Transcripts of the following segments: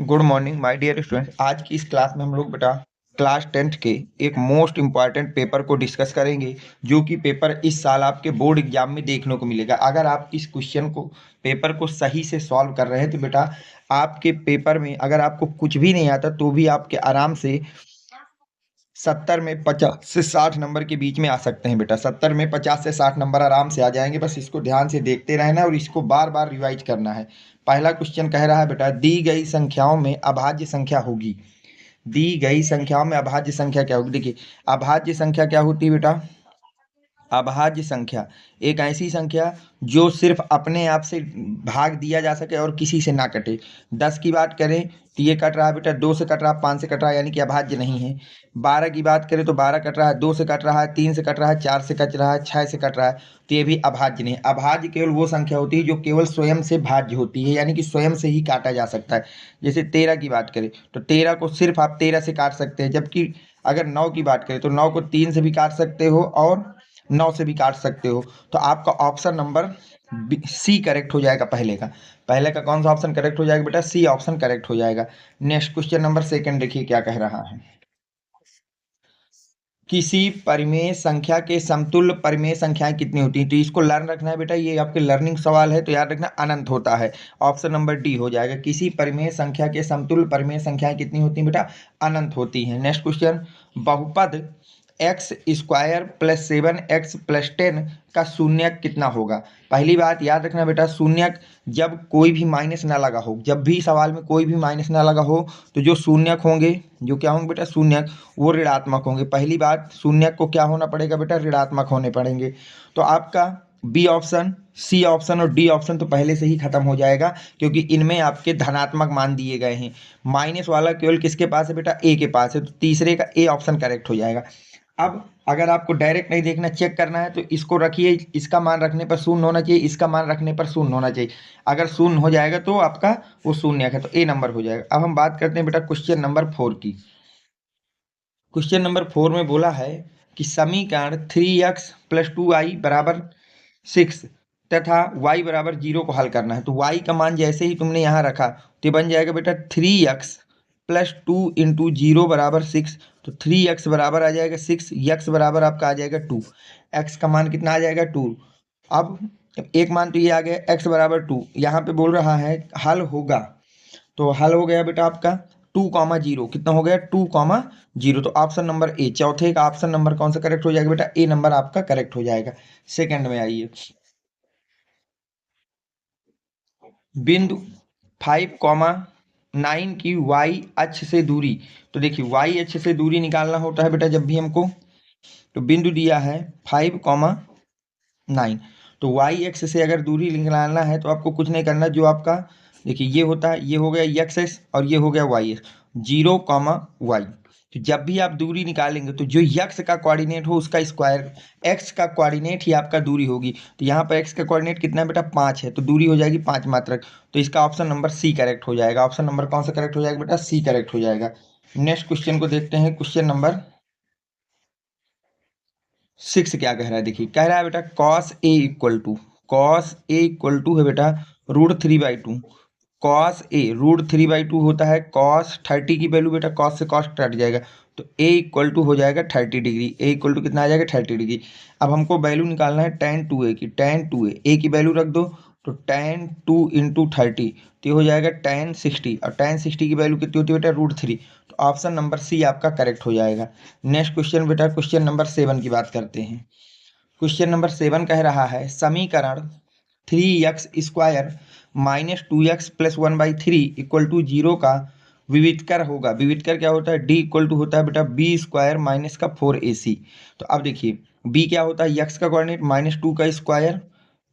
Good morning my dear student. आज की इस क्लास में हम लोग बेटा क्लास 10th के एक मोस्ट इम्पॉर्टेंट पेपर को डिस्कस करेंगे, जो कि पेपर इस साल आपके बोर्ड एग्जाम में देखने को मिलेगा। अगर आप इस क्वेश्चन को पेपर को सही से सॉल्व कर रहे हैं तो बेटा आपके पेपर में अगर आपको कुछ भी नहीं आता तो भी आपके आराम से 70 में 50 से 60 नंबर के बीच में आ सकते हैं बेटा। 70 में 50 से 60 नंबर आराम से आ जाएंगे। बस इसको ध्यान से देखते रहना है और इसको बार बार रिवाइज करना है। पहला क्वेश्चन कह रहा है बेटा, दी गई संख्याओं में अभाज्य संख्या होगी। दी गई संख्याओं में अभाज्य संख्या क्या होगी? देखिए, अभाज्य संख्या क्या होती है बेटा? अभाज्य संख्या एक ऐसी संख्या जो सिर्फ अपने आप से भाग दिया जा सके और किसी से ना कटे। 10 की बात करें तो ये कट रहा है बेटा, 2 से कट रहा है, 5 से कट रहा है, यानी कि अभाज्य नहीं है। 12 की बात करें तो 12 कट रहा है, 2 से कट रहा है, 3 से कट रहा है, 4 से कट रहा है, 6 से कट रहा है, तो ये भी अभाज्य नहीं है। अभाज्य केवल वो संख्या होती है जो केवल स्वयं से भाज्य होती है, यानी कि स्वयं से ही काटा जा सकता है। जैसे 13 की बात करें तो 13 को सिर्फ आप 13 से काट सकते हैं, जबकि अगर 9 की बात करें तो 9 को 3 से भी काट सकते हो और 9 से भी काट सकते हो। तो आपका ऑप्शन नंबर सी करेक्ट हो जाएगा। पहले का कौन सा ऑप्शन करेक्ट हो जाएगा बेटा? सी ऑप्शन करेक्ट हो जाएगा। नेक्स्ट क्वेश्चन नंबर सेकंड देखिए क्या कह रहा है। किसी परिमेय संख्या के समतुल्य परिमेय संख्याएं कितनी होती हैं? तो इसको लर्न रखना है बेटा, ये आपके लर्निंग सवाल है तो याद रखना अनंत होता है। ऑप्शन नंबर डी हो जाएगा। किसी परिमेय संख्या के समतुल्य परिमेय संख्याएं कितनी होती हैं बेटा? अनंत होती हैं। नेक्स्ट क्वेश्चन, बहुपद x square plus 7x plus 10 का शून्यक कितना होगा? पहली बात याद रखना बेटा, शून्यक जब कोई भी माइनस ना लगा हो, जब भी सवाल में कोई भी माइनस ना लगा हो तो जो शून्यक होंगे, जो क्या होंगे बेटा? शून्यक, वो ऋणात्मक होंगे। पहली बात, शून्यक को क्या होना पड़ेगा बेटा? ऋणात्मक होने पड़ेंगे। तो आपका बी ऑप्शन, सी ऑप्शन और डी ऑप्शन तो पहले से ही खत्म हो जाएगा, क्योंकि इनमें आपके धनात्मक मान दिए गए हैं। माइनस वाला केवल किसके पास है बेटा? ए के पास है, तो तीसरे का ए ऑप्शन करेक्ट हो जाएगा। अब अगर आपको डायरेक्ट नहीं देखना, चेक करना है, तो इसको रखिए, इसका मान रखने पर शून्य होना चाहिए, इसका मान रखने पर शून्य होना चाहिए। अगर शून्य हो जाएगा तो आपका वो शून्य है, तो ए नंबर हो जाएगा। अब हम बात करते हैं बेटा क्वेश्चन नंबर 4 की। क्वेश्चन नंबर 4 में बोला है कि समीकरण 3x प्लस 2y बराबर 6 तथा y बराबर 0 को हल करना है। तो y का मान जैसे ही तुमने यहाँ रखा तो बन जाएगा बेटा 3x प्लस 2 इंटू 0 बराबर 6। तो 3x बराबर आ जाएगा 6, x बराबर आपका आ जाएगा 2। x का मान कितना आ जाएगा? 2। अब एक मान तो ये आ गया x बराबर 2। यहाँ पे बोल रहा है हल होगा, तो हल हो गया बेटा आपका 2,0। कितना हो गया? 2,0। तो ऑप्शन नंबर ए, चौथे का ऑप्शन नंबर कौन सा करेक्ट हो जाएगा बेटा? ए नंबर आपका करेक्ट हो जाएगा। सेकंड में आइए, बिंदु 5,9 की y अक्ष से दूरी। तो देखिए, y अक्ष से दूरी निकालना होता है बेटा जब भी हमको, तो बिंदु दिया है 5,9, तो y अक्ष से अगर दूरी निकालना है तो आपको कुछ नहीं करना। जो आपका देखिए ये होता है, ये हो गया x और ये हो गया y, 0,y। तो जब भी आप दूरी निकालेंगे तो जो x का कोऑर्डिनेट हो उसका स्क्वायर, x का कोऑर्डिनेट ही आपका दूरी होगी। तो यहाँ पर x का कोऑर्डिनेट कितना है बेटा? 5 है, तो दूरी हो जाएगी 5 मात्रक। तो इसका ऑप्शन नंबर सी करेक्ट हो जाएगा। ऑप्शन नंबर कौन सा करेक्ट हो जाएगा बेटा? सी करेक्ट हो जाएगा। नेक्स्ट क्वेश्चन को देखते हैं। क्वेश्चन नंबर 6 क्या कह रहा है? देखिए, कह रहा है बेटा cos a इक्वल टू है बेटा √3/2। cos a √3/2 होता है। cos 30 की वैल्यू बेटा, cos से cos कट जाएगा, तो a इक्वल टू हो जाएगा 30 डिग्री। a इक्वल टू कितना आ जाएगा? 30 डिग्री। अब हमको वैल्यू निकालना है tan 2a की। tan 2a a की वैल्यू रख दो, तो tan 2 इंटू 30 तो ये हो जाएगा tan 60, और tan 60 की वैल्यू कितनी होती है बेटा? √3। तो ऑप्शन नंबर सी आपका करेक्ट हो जाएगा। नेक्स्ट क्वेश्चन बेटा, क्वेश्चन नंबर 7 की बात करते हैं। क्वेश्चन नंबर 7 कह रहा है समीकरण 3x square minus 2x plus 1/3 equal to 0 का विविधकर होगा। विविधकर क्या होता है? डी इक्वल टू होता है बेटा बी स्क्वायर माइनस का 4ac। तो अब देखिए, बी क्या होता है? x का कोऑर्डिनेट -2 का स्क्वायर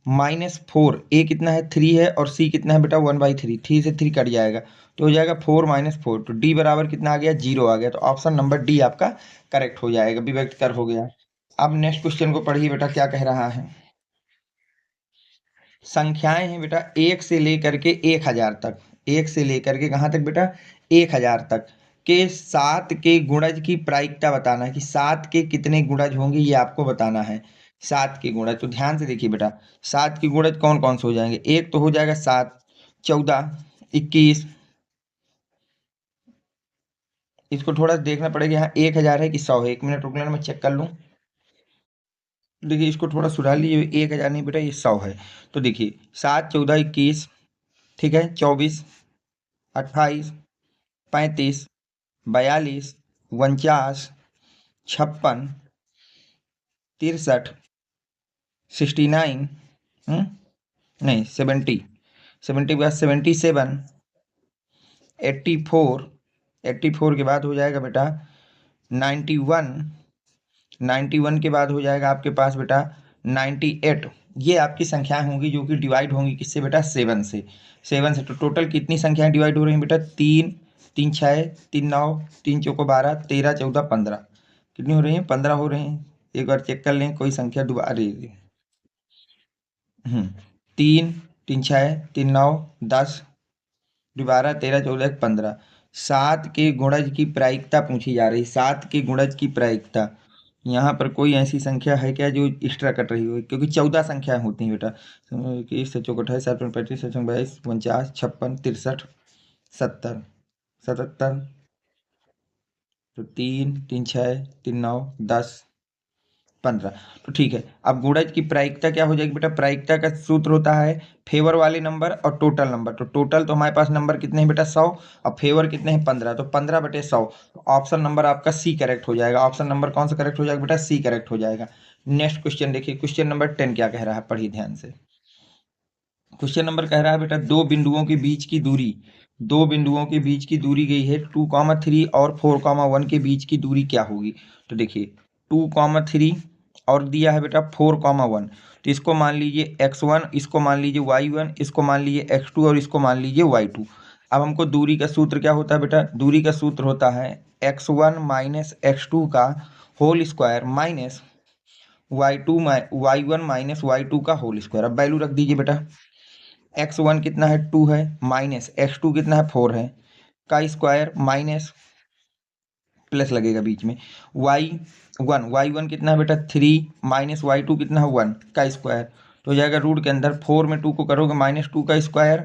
-4, a कितना है? 3 है, और c कितना है बेटा? 1/3। 3 से 3 कट जाएगा तो हो जाएगा 4 - 4। तो d बराबर कितना आ गया? 0 आ गया। तो ऑप्शन नंबर डी आपका करेक्ट हो जाएगा, विविधकर हो गया। अब नेक्स्ट क्वेश्चन को पढ़िए बेटा, क्या कह रहा है। संख्याएं हैं बेटा 1 से लेकर के 1000 तक। 1 से लेकर के कहाँ तक बेटा? 1000 तक के 7 के गुणज की प्रायिकता बताना है कि 7 के कितने गुणज होंगे, ये आपको बताना है। 7 के गुणज, तो ध्यान से देखिए बेटा, 7 के गुणज कौन कौन से हो जाएंगे? एक तो हो जाएगा 7, 14, 21, इसको थोड़ा देखना पड़ेगा, यहाँ 1000 है कि 100 है। 1 मिनट रुक लेना, मैं चेक कर लूँ। देखिए इसको थोड़ा सुधार लीजिए, 1000 नहीं बेटा, ये 100 है। तो देखिए 7 14 21, ठीक है, 24 28 35 42 49 56 63 69, नहीं 70, 70 के बाद 77 84, 84 के बाद हो जाएगा बेटा 91, 91 के बाद हो जाएगा आपके पास बेटा 98। ये आपकी संख्याएं होंगी जो कि डिवाइड होंगी किससे बेटा, 7 से। 7 से तो टोटल कितनी संख्याएं डिवाइड हो रही हैं बेटा, 3 3 6 3 9 3 चौको 12 13 14 15, कितनी हो रही हैं, 15 हो रही हैं। एक बार चेक कर लें, कोई संख्या दोबारा रही। 3 3 6 3 9 10 12 13 14 15। 7 के गुणज की प्रायिकता पूछी जा रही, 7 के गुणज की प्रायिकता। यहाँ पर कोई ऐसी संख्या है क्या जो एक्स्ट्रा कट रही हो, क्योंकि 14 संख्याएं होती हैं बेटा, 21 27 28 57 35 57 22 49 56 63 70 77। तो 3 3 6 3 9 10 15। तो ठीक है, अब गुणज की प्रायिकता क्या हो जाएगी बेटा, प्रायिकता का सूत्र होता है फेवर वाले नंबर और टोटल नंबर। तो टोटल तो हमारे पास नंबर कितने हैं बेटा, 100, और फेवर कितने हैं, 15, तो 15/100। तो ऑप्शन नंबर आपका सी करेक्ट हो जाएगा। ऑप्शन नंबर कौन सा करेक्ट हो जाएगा बेटा, सी करेक्ट हो जाएगा। नेक्स्ट क्वेश्चन देखिए, क्वेश्चन नंबर 10 क्या कह रहा है, पढ़िए ध्यान से। क्वेश्चन नंबर कह रहा है बेटा, दो बिंदुओं के बीच की दूरी, दो बिंदुओं के बीच की दूरी गई है 2,3 और 4,1 के बीच की दूरी क्या होगी। तो देखिए 2,3 और दिया है बेटा 4,1, तो इसको मान लीजिए x1, इसको मान लीजिए y1, इसको मान लीजिए x2 और इसको मान लीजिए y2। अब हमको दूरी का सूत्र क्या होता है बेटा, दूरी का सूत्र होता है x1 माइनस x2 का whole square minus y1 minus y2 का होल स्क्वायर। अब वैल्यू रख दीजिए बेटा, x1 कितना है 2 है, माइनस x2 कितना है 4 है, का स्क्वायर माइनस प्लस लगेगा बीच में y1 कितना है बेटा 3, माइनस y2 कितना है 1 का स्क्वायर। तो हो जाएगा रूट के अंदर 4 में 2 को करोगे -2 का स्क्वायर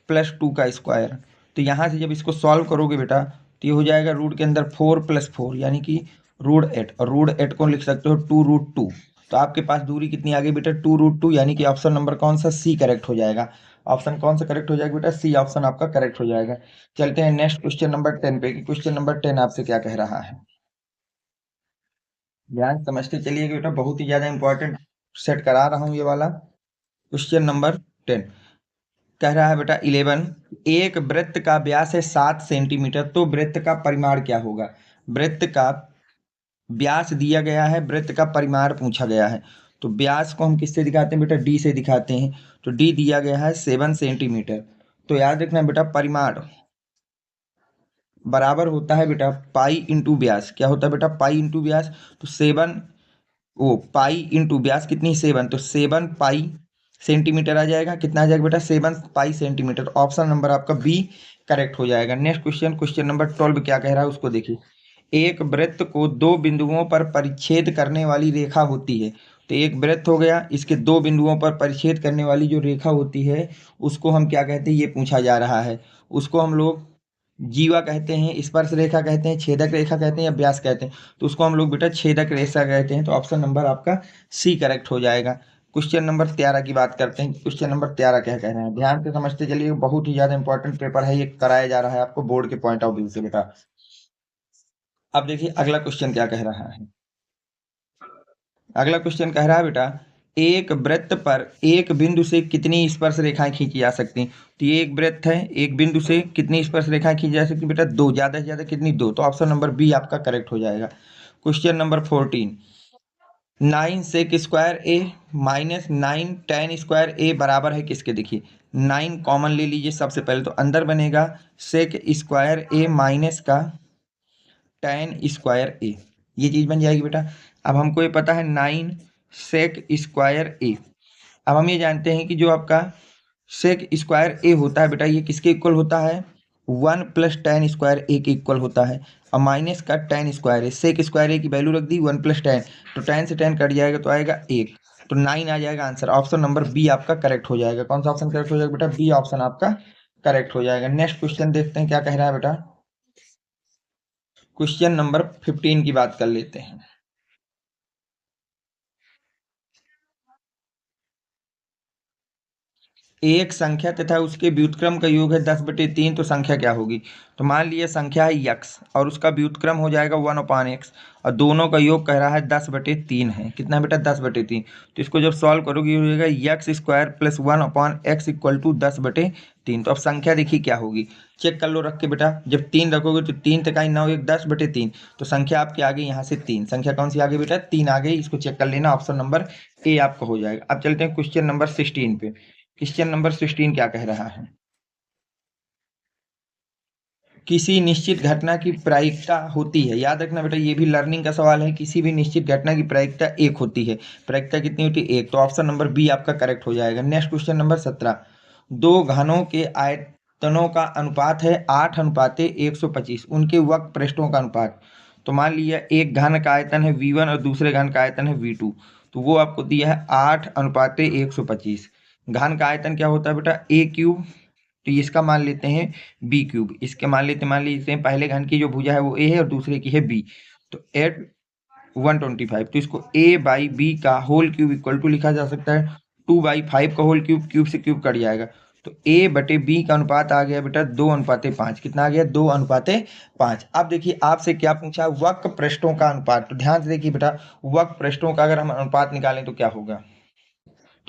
प्लस 2 का स्क्वायर। तो यहाँ से जब इसको सॉल्व करोगे बेटा तो ये हो जाएगा रूट के अंदर 4 + 4 यानी कि √8, और √8 को लिख सकते हो 2√2। तो आपके पास दूरी कितनी आ गई बेटा 2√2, यानी कि ऑप्शन नंबर कौन सा, सी करेक्ट हो जाएगा। ऑप्शन कौन सा करेक्ट हो जाएगा बेटा, सी ऑप्शन आपका करेक्ट हो जाएगा। चलते हैं नेक्स्ट क्वेश्चन नंबर 10 पे कि क्वेश्चन नंबर 10 आपसे क्या कह रहा है। ध्यान समझते चलिए कि बेटा बहुत ही ज्यादा इंपॉर्टेंट सेट करा रहा हूं ये वाला। क्वेश्चन नंबर 10 कह रहा है बेटा 11, एक वृत्त का व्यास है 7 सेंटीमीटर, तो वृत्त का परिमाण क्या होगा। वृत्त का व्यास दिया गया है, वृत्त का परिमाण पूछा गया है। तो व्यास को हम किससे दिखाते हैं बेटा, डी से दिखाते हैं। तो डी दिया गया है 7 सेंटीमीटर। तो याद रखना बेटा परिमाण बराबर होता है बेटा पाई इंटू व्यास। क्या होता है बेटा, पाई इंटू व्यास। तो 7, वो पाई इंटू व्यास कितनी 7, तो 7 पाई सेंटीमीटर आ जाएगा। कितना आ जाएगा बेटा, 7 पाई सेंटीमीटर। ऑप्शन नंबर आपका बी करेक्ट हो जाएगा। नेक्स्ट क्वेश्चन, क्वेश्चन नंबर 12 क्या कह रहा है उसको देखिए। एक वृत्त को दो बिंदुओं पर परिच्छेद करने वाली रेखा होती है। तो एक वृत्त हो गया, इसके दो बिंदुओं पर परिच्छेद करने वाली जो रेखा होती है उसको हम क्या कहते हैं, ये पूछा जा रहा है। उसको हम लोग जीवा कहते हैं, स्पर्श रेखा कहते हैं, छेदक रेखा कहते हैं या व्यास कहते हैं। तो उसको हम लोग बेटा छेदक रेखा कहते हैं। तो ऑप्शन नंबर आपका सी करेक्ट हो जाएगा। क्वेश्चन नंबर 13 की बात करते हैं। क्वेश्चन नंबर 13 क्या कह रहे हैं, ध्यान से समझते चलिए, बहुत ही ज्यादा इंपॉर्टेंट पेपर है, ये कराया जा रहा है आपको बोर्ड के पॉइंट ऑफ व्यू से बेटा। अब देखिए अगला क्वेश्चन क्या कह रहा है। अगला क्वेश्चन कह रहा है बेटा, एक वृत्त पर एक बिंदु से कितनी स्पर्श रेखाएं खींची जा सकती हैं। तो ये एक वृत्त है, एक बिंदु से कितनी स्पर्श रेखाएं खींची जा सकती बेटा, 2, ज्यादा से ज्यादा कितनी, 2। तो ऑप्शन नंबर बी आपका करेक्ट हो जाएगा। क्वेश्चन नंबर 14, 9 सेक स्क्वायर ए माइनस 9 tan स्क्वायर ए बराबर है किसके। देखिए 9 कॉमन ले लीजिए सबसे पहले, तो अंदर बनेगा सेक स्क्वायर ए माइनस का tan स्क्वायर ए, ये चीज बन जाएगी बेटा। अब हमको ये पता है 9 सेक स्क्वायर ए। अब हम ये जानते हैं कि जो आपका सेक स्क्वायर ए होता है बेटा, ये किसके इक्वल होता है, 1 + tan स्क्वायर ए के इक्वल होता है। और माइनस का tan स्क्वायर ए, सेक स्क्वायर ए की वैल्यू रख दी 1 + tan, तो tan से tan कट जाएगा तो आएगा 1। तो 9 आ जाएगा आंसर। ऑप्शन नंबर बी आपका करेक्ट हो जाएगा। कौन सा ऑप्शन करेक्ट हो जाएगा बेटा, बी ऑप्शन आपका करेक्ट हो जाएगा। नेक्स्ट क्वेश्चन देखते हैं क्या कह रहा है बेटा। क्वेश्चन नंबर 15 की बात कर लेते हैं। एक संख्या तथा उसके व्युत्क्रम का योग है 10/3, तो संख्या क्या होगी? तो मान लीजिए संख्या है यक्स और उसका व्युत्क्रम हो जाएगा 1/x और दोनों का योग कह रहा है 10/3 है। कितना है बेटा? 10/3। तो इसको जब सॉल्व करोगे हो जाएगा x square plus 1/x equal to 10/3। तो अब संख्या देखिए क्या होगी, चेक कर लो रख के बेटा। जब 3 रखोगे तो 3 तक 9 1 10/3, तो संख्या आपकी आ गई यहाँ से 3। संख्या कौन सी आ गई बेटा? 3 आ गई। इसको चेक कर लेना, ऑप्शन नंबर ए आपका हो जाएगा। अब चलते हैं क्वेश्चन नंबर 16 पे। क्वेश्चन नंबर 16 क्या कह रहा है? किसी निश्चित घटना की प्रायिकता होती है, याद रखना बेटा ये भी लर्निंग का सवाल है। किसी भी निश्चित घटना की प्रायिकता 1 होती है। प्रायिकता कितनी होती है? 1। तो ऑप्शन नंबर बी आपका करेक्ट हो जाएगा। Next question number 17। दो घनों के आयतनों का अनुपात है 8:125, उनके वक्र पृष्ठों का अनुपात। तो मान लिया एक घन का आयतन है V1 और दूसरे घन का आयतन है V2, तो वो आपको दिया है 8:125। घन का आयतन क्या होता है बेटा? ए क्यूब। तो इसका मान लेते हैं बी क्यूब। इसके मान लेते हैं पहले घन की जो भुजा है वो ए है और दूसरे की है बी। तो 8/125, तो इसको ए बाई बी का होल क्यूब इक्वल टू लिखा जा सकता है 2/5 का होल क्यूब। क्यूब से क्यूब कट जाएगा, तो ए बटे बी का अनुपात आ गया बेटा 2:5। कितना आ गया? 2:5। अब देखिए आपसे क्या पूछा? वक्र पृष्ठों का अनुपात। तो ध्यान से देखिए बेटा, वक्र पृष्ठों का अगर हम अनुपात निकालें तो क्या होगा?